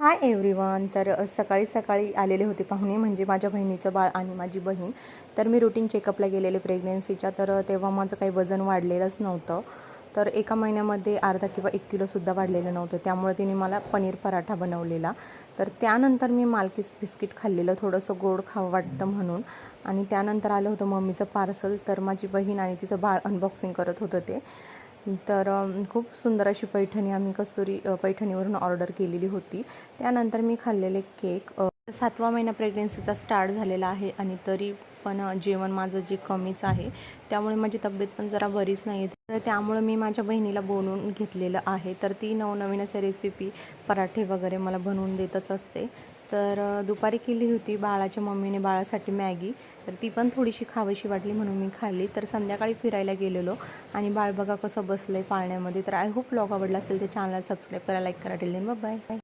Hi everyone. तर सकाळी सकाळी आलेले होते पाहुणे, म्हणजे माझ्या बहिणीचं बाळ आणि माझी बहीण. तर मी रुटीन चेकअपला गेलेले प्रेग्नेन्सीच्या. तर तेव्हा माझं काही वजन वाढलेलंच नव्हतं. तर एका महिन्यामध्ये अर्धा किंवा 1 किलोसुद्धा वाढलेलं नव्हतं. त्यामुळे तिने मला पनीर पराठा बनवलेला. तर त्यानंतर मी मालकीस बिस्किट खाल्लेलं, थोडंसं गोड खावं वाटतं म्हणून. आणि त्यानंतर आलं होतं मम्मीचं पार्सल. तर माझी बहीण आणि तिचं बाळ अनबॉक्सिंग करत होतं ते. तर खूप सुंदर अशी पैठणी आम्ही कस्तुरी पैठणीवरून ऑर्डर केलेली होती. त्यानंतर मी खाल्लेले केक. 7वा महिना प्रेग्नेन्सीचा स्टार्ट झालेला आहे आणि तरी पण जेवण माझं जे कमीच आहे, त्यामुळे माझी तब्येत पण जरा बरीच नाही आहे. तर त्यामुळे मी माझ्या बहिणीला बोलवून घेतलेलं आहे. तर ती नवनवीन अशा रेसिपी, पराठे वगैरे मला बनवून देतच असते. तर दुपारी केली होती बाळाच्या मम्मीने बाळासाठी मॅगी. तर ती पण थोडीशी खावीशी वाटली म्हणून मी खाल्ली. तर संध्याकाळी फिरायला गेलेलो आणि बाळ बघा कसं बसलं आहे पाळण्यामध्ये. तर आय होप व्लॉग आवडला असेल तर चॅनलला सबस्क्राईब करा, लाईक करा. Till then bye bye.